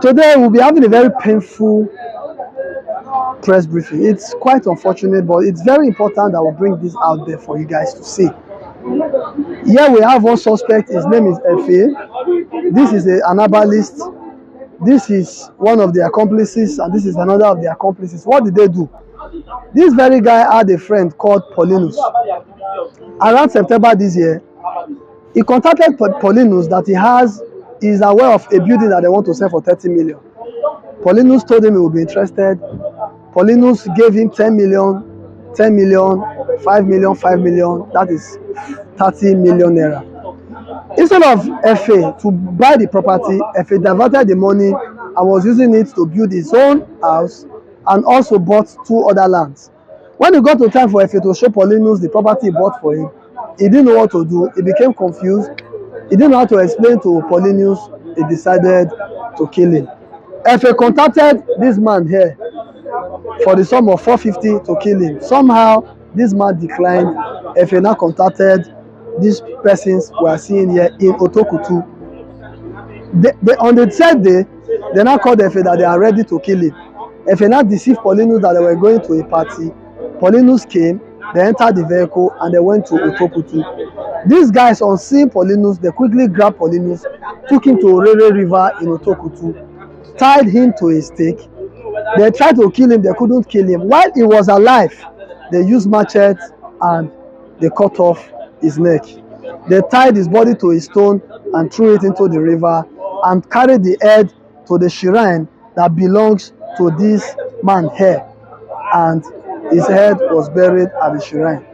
Today we'll be having a very painful press briefing. It's quite unfortunate, but it's very important that we bring this out there for you guys to see. Here we have one suspect. His name is Efe. This is an herbalist. This is one of the accomplices, and this is another of the accomplices. What did they do? This very guy had a friend called Paulinus. Around September this year, he contacted Paulinus that he is aware of a building that they want to sell for 30 million. Paulinus told him he would be interested. Paulinus gave him 10 million, 10 million, 5 million, 5 million. That is 30 million naira. Instead of Efe to buy the property, Efe diverted the money and was using it to build his own house and also bought 2 other lands. When it got to time for Efe to show Paulinus the property he bought for him, he didn't know what to do. He became confused. He didn't know how to explain to Paulinus. He decided to kill him. Efe contacted this man here for the sum of 450 to kill him. Somehow, this man declined. Efe now contacted these persons we are seeing here in Otokutu. On the third day, they now called Efe that they are ready to kill him. Efe now deceived Paulinus that they were going to a party. Paulinus came, they entered the vehicle and they went to Otokutu. These guys, on seeing Paulinus, they quickly grabbed Paulinus, took him to Orere River in Otokutu, tied him to a stake. They tried to kill him, they couldn't kill him. While he was alive, they used machete and they cut off his neck. They tied his body to a stone and threw it into the river and carried the head to the shrine that belongs to this man here. And his head was buried at the shrine.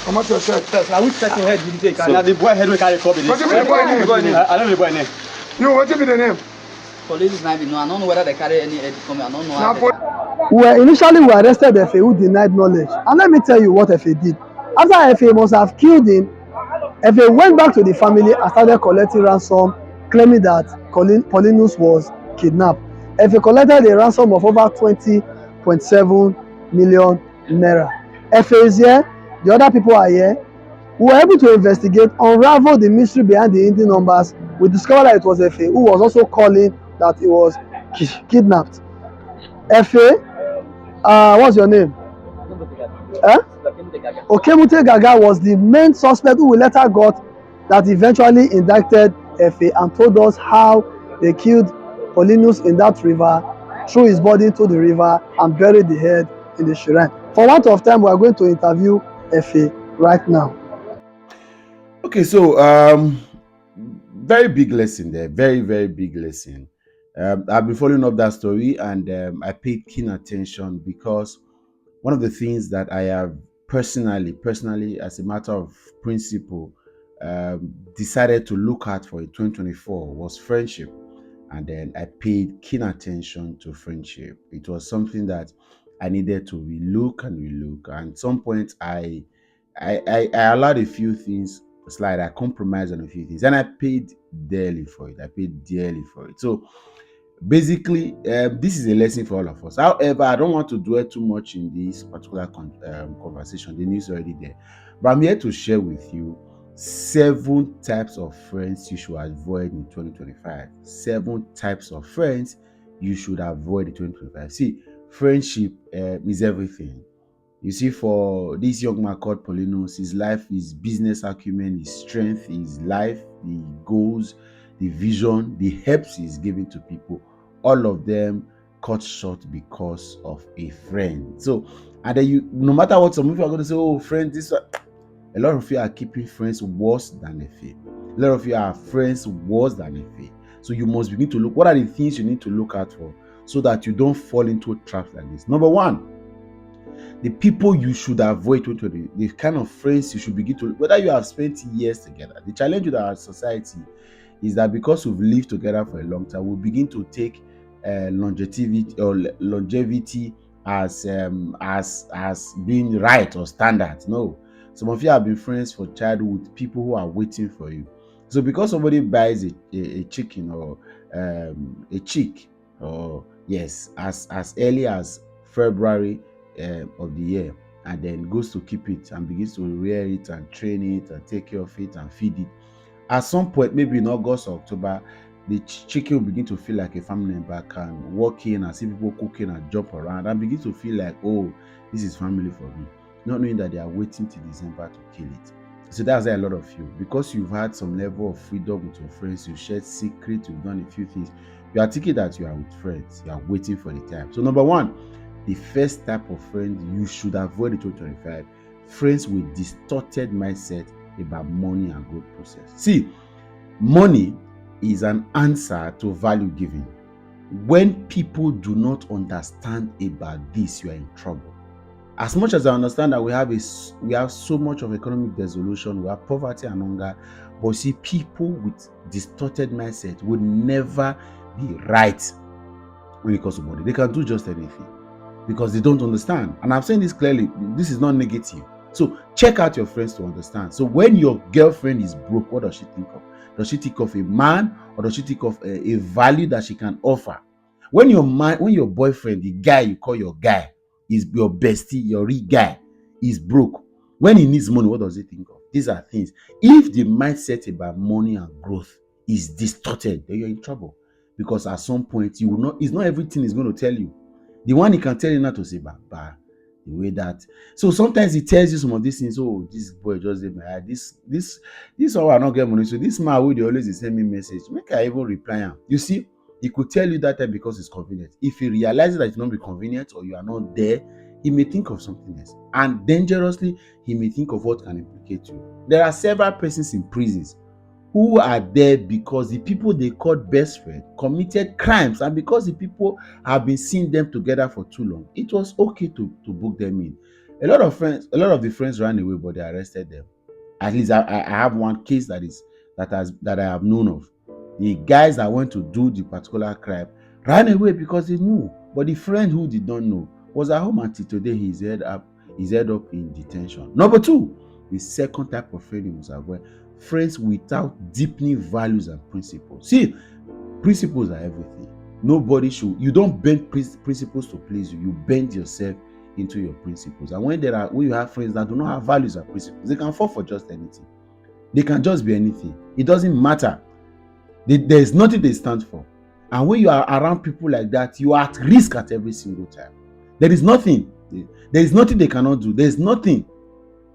Come out your shirt. Now which person head did you take? So, the boy head we carry copy. What's the boy name? I don't know the boy name. No, what's the name? Police might be no. I don't know whether they carry any head from me. I don't know. Initially we arrested Efe, who denied knowledge. And let me tell you what Efe did. After Efe must have killed him, Efe went back to the family and started collecting ransom, claiming that Paulinus was kidnapped. Efe collected a ransom of over 20.7 million naira. Efe is here, the other people are here. We were able to investigate, unravel the mystery behind the Indian numbers. We discovered that it was Efe who was also calling that he was kidnapped. Efe, what's your name? Okemute Gaga was the main suspect who we later got that eventually indicted Efe and told us how they killed Paulinus in that river, threw his body into the river and buried the head in the shrine. For want of time, we are going to interview Efe right now. Okay, so very big lesson there, very, very big lesson. I've been following up that story and I paid keen attention because one of the things that I have personally, as a matter of principle, decided to look at for 2024 was friendship. And then I paid keen attention to friendship. It was something that I needed to relook and relook. And at some point, I allowed a few things slide. I compromised on a few things, and I paid dearly for it. I paid dearly for it. So basically, this is a lesson for all of us. However, I don't want to dwell too much in this particular conversation. The news is already there, but I'm here to share with you 7 types of friends you should avoid in 2025. 7 types of friends you should avoid in 2025. See, friendship is everything. You see, for this young man called Paulinus, his life, his business acumen, his strength, his life, the goals, the vision, the helps he's giving to people, all of them cut short because of a friend. So, and then no matter what, some people are going to say, oh, friend, this one. A lot of you are keeping friends worse than a fee. A lot of you are friends worse than a fee. So you must begin to look, what are the things you need to look out for so that you don't fall into traps like this. Number 1, the people you should avoid, the kind of friends you should begin to, whether you have spent years together. The challenge with our society is that because we've lived together for a long time, we begin to take longevity as being right or standard. No, some of you have been friends for childhood with people who are waiting for you. So because somebody buys a chicken or a chick, or yes, as early as February of the year, and then goes to keep it and begins to rear it and train it and take care of it and feed it, At some point, maybe in August or October, the chicken will begin to feel like a family member, can walk in and see people cooking and jump around and begin to feel like, oh, this is family for me. Not knowing that they are waiting till December to kill it. So that's why a lot of you, because you've had some level of freedom with your friends, you shared secrets, you've done a few things, you are thinking that you are with friends, you are waiting for the time. So number one, the first type of friend you should avoid in 2025, friends with distorted mindset about money and growth process. See, money is an answer to value giving. When people do not understand about this, you are in trouble. As much as I understand that we have so much of economic dissolution, we have poverty and hunger, but see, people with distorted mindset would never be right when it comes to money. They can do just anything because they don't understand. And I'm saying this clearly, this is not negative. So check out your friends to understand. So when your girlfriend is broke, what does she think of? Does she think of a man, or does she think of a value that she can offer? When your boyfriend, the guy you call your guy, is your bestie, your real guy, is broke, when he needs money, what does he think of? These are things. If the mindset about money and growth is distorted, then you're in trouble. Because at some point, you will not, it's not everything he's going to tell you. The one he can tell you not to say, Baba, the way that. So sometimes he tells you some of these things. Oh, this boy just did my eye. This all I not get money. So this man will always send me message. Make I even reply him. You see, he could tell you that time because it's convenient. If he realizes that it's not be convenient or you are not there, he may think of something else. And dangerously, he may think of what can implicate you. There are several persons in prisons who are there because the people they called best friend committed crimes, and because the people have been seeing them together for too long, it was okay to book them in. A lot of the friends ran away, but they arrested them. At least I have one case that I have known of. The guys that went to do the particular crime ran away because they knew, but the friend who did not know was at home until today. He's head up in detention. Number two, the second type of friend you must avoid: friends without deepening values and principles. See, principles are everything. You don't bend principles to please you. You bend yourself into your principles. And when you have friends that do not have values and principles, they can fall for just anything. They can just be anything. It doesn't matter. There is nothing they stand for. And when you are around people like that, you are at risk at every single time. There is nothing they cannot do. There is nothing.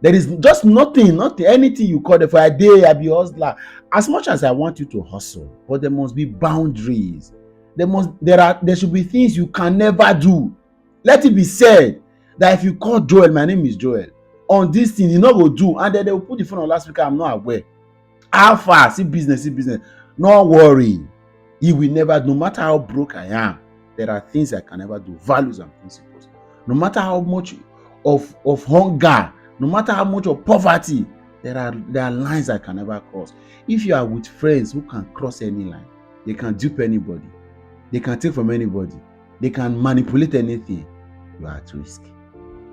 There is just nothing, anything you call it for a day. I be hustler. As much as I want you to hustle, but there must be boundaries. There should be things you can never do. Let it be said that if you call Joel, my name is Joel, on this thing, you not go do, and then they will put the phone on last speaker. I'm not aware. How far? See business. No worry. You will never, no matter how broke I am, there are things I can never do. Values and principles. No matter how much of hunger, no matter how much of poverty, there are lines I can never cross. If you are with friends who can cross any line, they can dupe anybody, they can take from anybody, they can manipulate anything, you are at risk.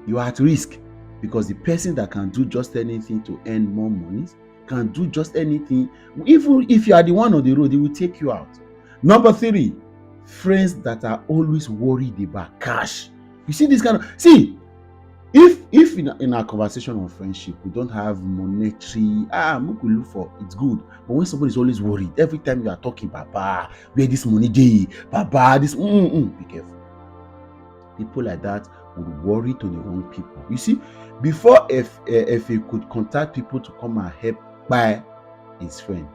You are at risk because the person that can do just anything to earn more money can do just anything. Even if you are the one on the road, they will take you out. Number three, friends that are always worried about cash. You see this kind of, if in our conversation on friendship we don't have monetary, we could look for, it's good. But when somebody is always worried, every time you are talking, Baba, where this money day, Baba, this, be careful. People like that would worry to the wrong people. You see, before if he could contact people to come and help buy his friend,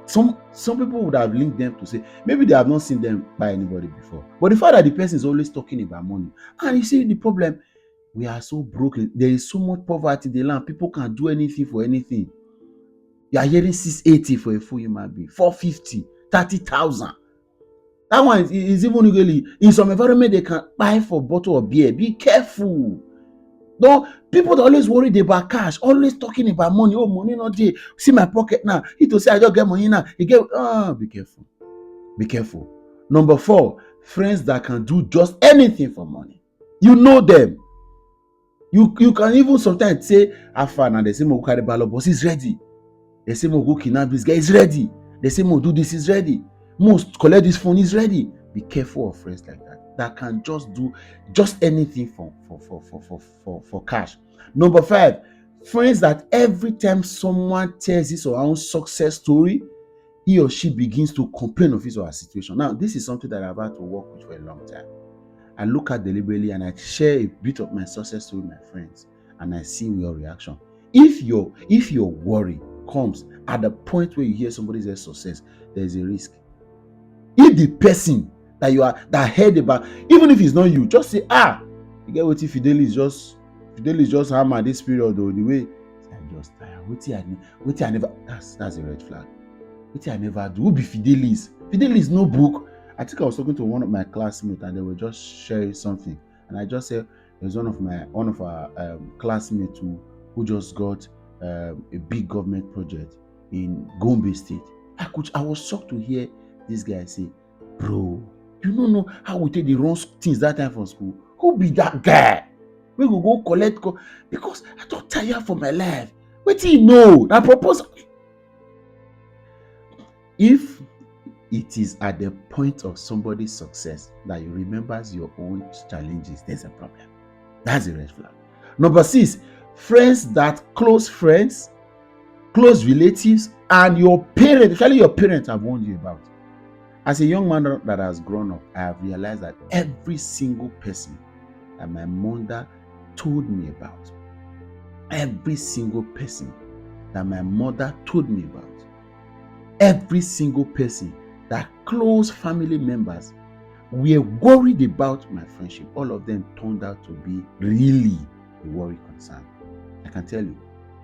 some people would have linked them to say maybe they have not seen them buy anybody before. But the fact that the person is always talking about money, and you see the problem, we are so broken. There is so much poverty in the land. People can do anything for anything. You are hearing 680 for a full human being, 450, 30,000. That one is even legally in some environment they can buy for a bottle of beer. Be careful. No, people are always worried about cash, always talking about money. Oh, money not there. See my pocket now. He to say I don't get money now. Be careful. Be careful. Number four, friends that can do just anything for money. You know them. You can even sometimes say, Afan, and they say Mo carry balo, boss is ready. They say Mo go kidnap this guy is ready. They say Mo do this is ready. Mo collect this phone is ready. Be careful of friends like that can just do just anything for cash. Number five, Friends that every time someone tells his or her own success story, he or she begins to complain of his or her situation. Now, this is something that I've had to work with for a long time. I look at deliberately and I share a bit of my success story with my friends, and I see your reaction. If your worry comes at the point where you hear somebody say success, there's a risk. If the person that heard about, even if it's not you, just say, you get what if Fidelis just hammer this period, though, the way I just tired. What I never, that's a red flag. What I never do. Who be Fidelis? Fidelis no book. I think I was talking to one of my classmates and they were just sharing something, and I just said there's one of our classmates who just got a big government project in Gombe State. I was shocked to hear this guy say, bro, you don't know how we take the wrong things that time from school. Who be that guy? We will go collect because I don't tire for my life. What do you know? That proposal. If it is at the point of somebody's success that you remembers your own challenges, there's a problem. That's a red flag. Number 6, close friends, close relatives, and your parents, especially your parents, have warned you about. As a young man that has grown up, I have realized that every single person that my mother told me about, every single person that my mother told me about, every single person that close family members were worried about my friendship, all of them turned out to be really a worry concern. I can tell you.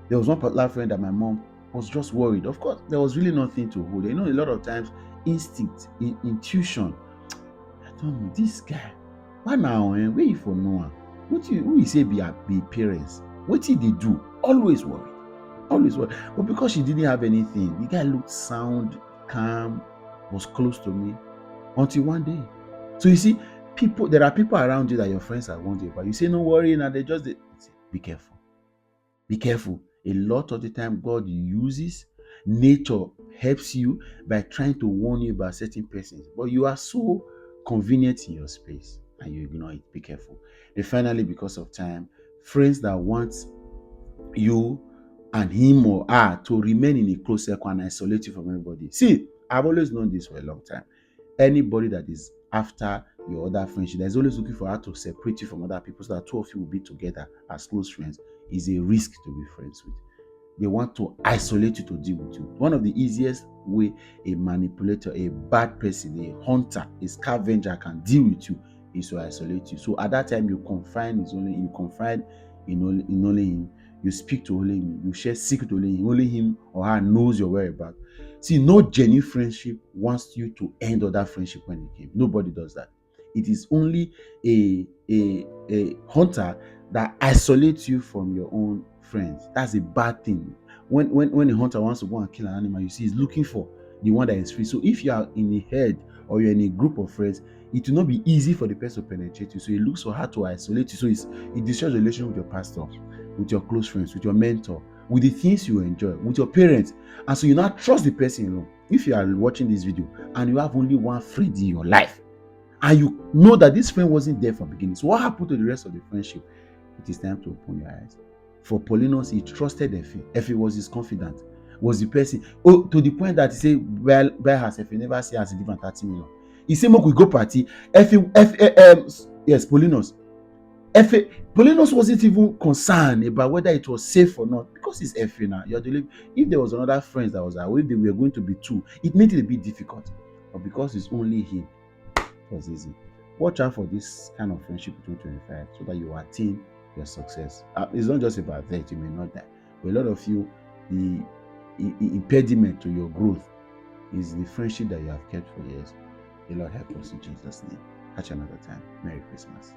There was one particular friend that my mom was just worried. Of course, there was really nothing to hold. You know, a lot of times, instinct, intuition. I don't know, this guy. Why now? Where you for Noah? Who you say be parents? What did they do? Always worried. Always worried. But because she didn't have anything, the guy looked sound, calm, was close to me until one day. So you see, there are people around you that your friends are warned you about. You say, no worry, and they just be careful. Be careful. A lot of the time, God uses nature, helps you by trying to warn you about certain persons, but you are so convenient in your space and you ignore it. Be careful. And finally, because of time, friends that want you and him or her to remain in a close circle and isolate you from everybody. See, I've always known this for a long time. Anybody that is after your other friendship, that is always looking for how to separate you from other people so that two of you will be together as close friends, is a risk to be friends with. They want to isolate you to deal with you. One of the easiest way a manipulator, a bad person, a hunter, a scavenger can deal with you is to isolate you. So at that time, you confide in only him. You speak to only him. You share secret to only him. Only him or her knows your whereabouts. See, no genuine friendship wants you to end other friendship when it came. Nobody does that. It is only a hunter that isolates you from your own friends. That's a bad thing. When a hunter wants to go and kill an animal, you see, he's looking for the one that is free. So if you are in a herd or you're in a group of friends, it will not be easy for the person to penetrate you. So it looks so hard to isolate you. So it destroys the relation with your pastor, with your close friends, with your mentor, with the things you enjoy, with your parents. And so you now trust the person alone. If you are watching this video and you have only one friend in your life, and you know that this friend wasn't there from the beginning, so what happened to the rest of the friendship? It is time to open your eyes. For Paulinus, he trusted Effie. Effie was his confidant, was the person. Oh, to the point that he said, well, has Effie never seen as a given 30 million. He said, "Make we go party." Paulinus. Paulinus wasn't even concerned about whether it was safe or not because it's Effie now. If there was another friend that was away, if they were going to be two, it made it a bit difficult. But because it's only him, it was easy. Watch out for this kind of friendship between 25 so that you attain your success. It's not just about that, you may not die. But a lot of you, the impediment to your growth is the friendship that you have kept for years. The Lord help us in Jesus' name. Catch you another time. Merry Christmas.